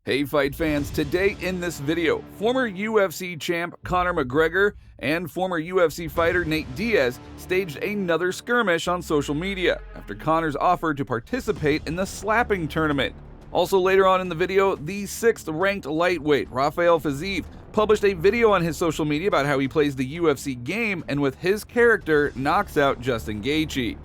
Hey fight fans, today in this video, former UFC champ Conor McGregor and former UFC fighter Nate Diaz staged another skirmish on social media after Conor's offer to participate in the slapping tournament. Also later on in the video, the 6th ranked lightweight Rafael Fiziev published a video on his social media about how he plays the UFC game and with his character knocks out Justin Gaethje.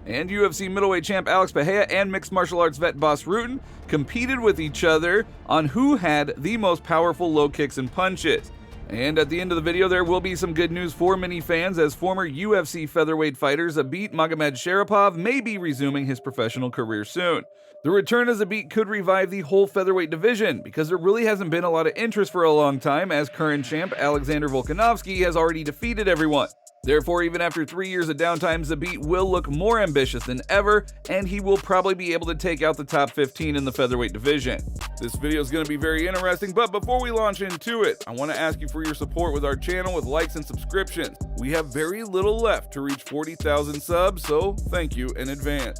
And UFC middleweight champ Alexs Pereira and mixed martial arts vet Bas Rutten competed with each other on who had the most powerful low kicks and punches. And at the end of the video, there will be some good news for many fans as former UFC featherweight fighter Zabit Magomedsharipov may be resuming his professional career soon. The return of Zabit could revive the whole featherweight division because there really hasn't been a lot of interest for a long time as current champ Alexander Volkanovski has already defeated everyone. Therefore, even after 3 years of downtime, Zabit will look more ambitious than ever, and he will probably be able to take out the top 15 in the featherweight division. This video is going to be very interesting, but before we launch into it, I want to ask you for your support with our channel with likes and subscriptions. We have very little left to reach 40,000 subs, so thank you in advance.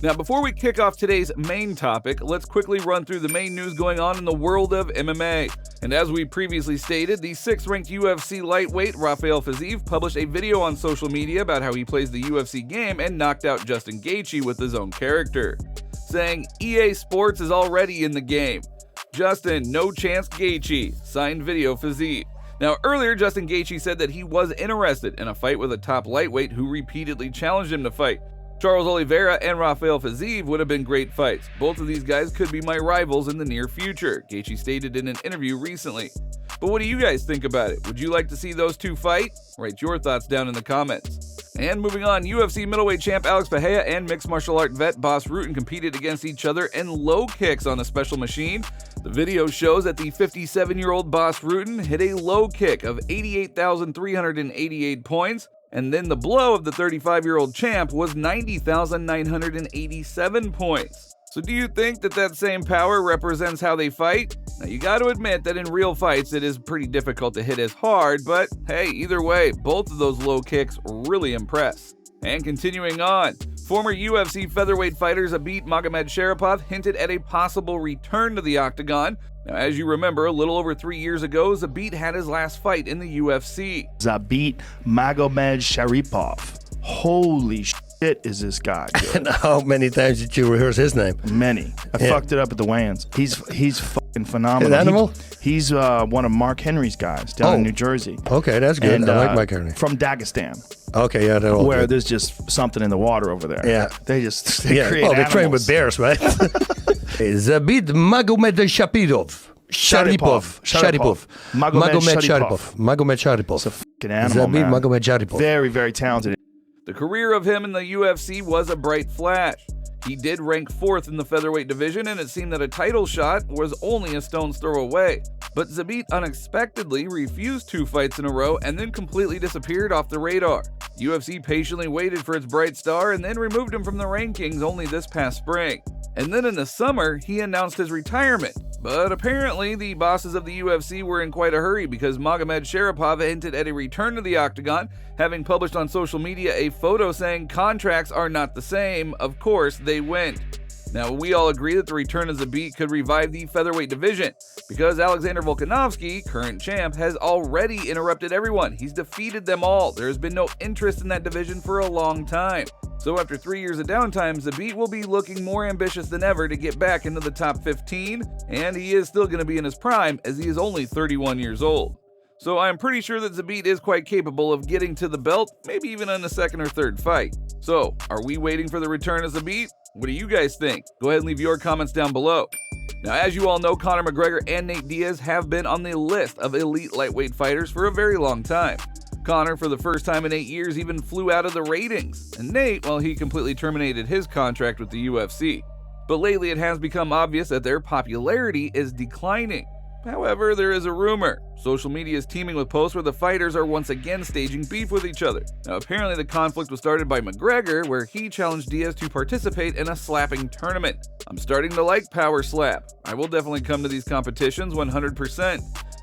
Now, before we kick off today's main topic, let's quickly run through the main news going on in the world of MMA. And as we previously stated, the 6th ranked UFC lightweight Rafael Fiziev published a video on social media about how he plays the UFC game and knocked out Justin Gaethje with his own character, saying, "EA Sports is already in the game. Justin, no chance Gaethje. Signed video Fiziev." Now, earlier, Justin Gaethje said that he was interested in a fight with a top lightweight who repeatedly challenged him to fight. Charles Oliveira and Rafael Fiziev would have been great fights. Both of these guys could be my rivals in the near future, Gaethje stated in an interview recently. But what do you guys think about it? Would you like to see those two fight? Write your thoughts down in the comments. And moving on, UFC middleweight champ Alexs Pereira and mixed martial art vet Bas Rutten competed against each other in low kicks on a special machine. The video shows that the 57-year-old Bas Rutten hit a low kick of 88,388 points, and then the blow of the 35-year-old champ was 90,987 points. So do you think that that same power represents how they fight? Now you got to admit that in real fights it is pretty difficult to hit as hard, but hey, either way, both of those low kicks really impress. And continuing on, former UFC featherweight fighter Zabit Magomedsharipov hinted at a possible return to the octagon. Now, as you remember, a little over 3 years ago, Zabit had his last fight in the UFC. Zabit Magomedsharipov. Holy shit is this guy good. And how many times did you rehearse his name? Many. I fucked it up at the weigh-ins. He's fucking phenomenal. An animal? He's one of Mark Henry's guys down in New Jersey. Okay, that's good. And, I like Mark Henry. From Dagestan. Okay, yeah, they're all where good. there's just something in the water over there. Yeah. They create they train with animals. bears, right? Zabit Magomedsharipov. Magomedsharipov. It's a fucking animal, Zabit man. Magomedsharipov. Very, very talented. The career of him in the UFC was a bright flash. He did rank 4th in the featherweight division, and it seemed that a title shot was only a stone's throw away. But Zabit unexpectedly refused 2 fights in a row and then completely disappeared off the radar. UFC patiently waited for its bright star and then removed him from the rankings only this past spring. And then in the summer, he announced his retirement. But apparently, the bosses of the UFC were in quite a hurry because Magamedsharipov hinted at a return to the octagon, having published on social media a photo saying contracts are not the same. Of course, they went. Now, we all agree that the return of Zabit could revive the featherweight division because Alexander Volkanovski, current champ, has already interrupted everyone. He's defeated them all. There has been no interest in that division for a long time. So after 3 years of downtime, Zabit will be looking more ambitious than ever to get back into the top 15, and he is still going to be in his prime as he is only 31 years old. So I'm pretty sure that Zabit is quite capable of getting to the belt, maybe even in the 2nd or 3rd fight. So, are we waiting for the return of Zabit? What do you guys think? Go ahead and leave your comments down below. Now, as you all know, Conor McGregor and Nate Diaz have been on the list of elite lightweight fighters for a very long time. Conor, for the first time in 8 years, even flew out of the ratings, and Nate, well, he completely terminated his contract with the UFC. But lately it has become obvious that their popularity is declining. However, there is a rumor. Social media is teeming with posts where the fighters are once again staging beef with each other. Now, apparently the conflict was started by McGregor, where he challenged Diaz to participate in a slapping tournament. I'm starting to like Power Slap. I will definitely come to these competitions 100%.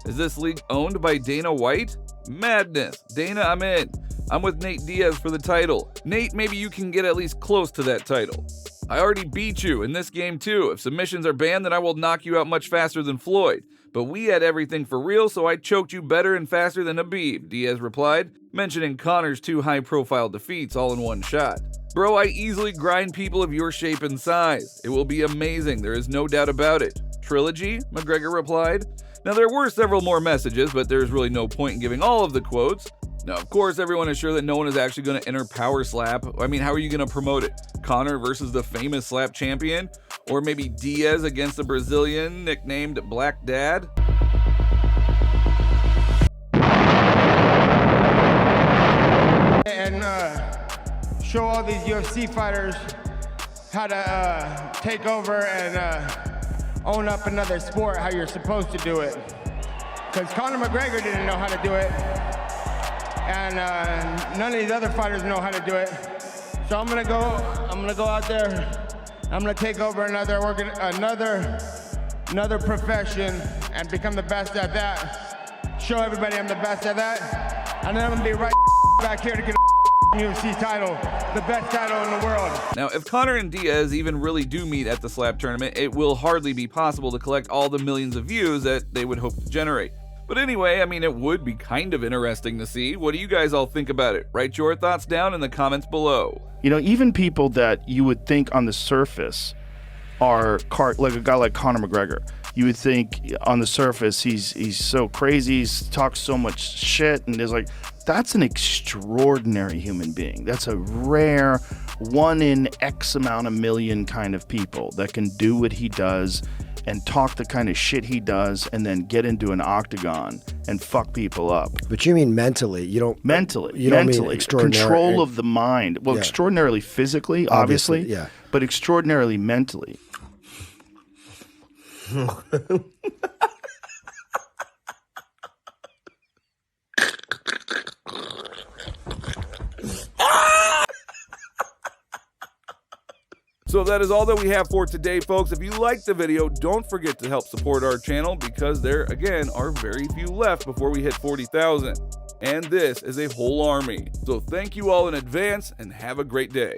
Is this league owned by Dana White? Madness. Dana, I'm in. I'm with Nate Diaz for the title. Nate, maybe you can get at least close to that title. I already beat you in this game too. If submissions are banned, then I will knock you out much faster than Floyd. But we had everything for real, so I choked you better and faster than Khabib, Diaz replied, mentioning Conor's 2 high-profile defeats all in one shot. Bro, I easily grind people of your shape and size. It will be amazing, there is no doubt about it. Trilogy? McGregor replied. Now there were several more messages, but there's really no point in giving all of the quotes. Now, of course, everyone is sure that no one is actually going to enter Power Slap. I mean, how are you going to promote it? Conor versus the famous slap champion? Or maybe Diaz against the Brazilian nicknamed Black Dad? And show all these UFC fighters how to take over and own up another sport, how you're supposed to do it. Because Conor McGregor didn't know how to do it. And none of these other fighters know how to do it. So I'm gonna go out there. I'm gonna take over another profession and become the best at that. Show everybody I'm the best at that. And then I'm gonna be right back here to get a UFC title, the best title in the world. Now, if Conor and Diaz even really do meet at the slap tournament, it will hardly be possible to collect all the millions of views that they would hope to generate. But anyway, I mean, it would be kind of interesting to see. What do you guys all think about it? Write your thoughts down in the comments below. You know, even people that you would think on the surface are like a guy like Conor McGregor. You would think on the surface he's so crazy, he talks so much shit, and there's like, that's an extraordinary human being. That's a rare 1 in X amount of million kind of people that can do what he does and talk the kind of shit he does and then get into an octagon and fuck people up. But you mean mentally? You don't mean extraordinary control of the mind. Well, yeah. Extraordinarily physically, obviously, yeah, but extraordinarily mentally. So that is all that we have for today, folks. If you liked the video, don't forget to help support our channel because there, again, are very few left before we hit 40,000. And this is a whole army. So thank you all in advance and have a great day.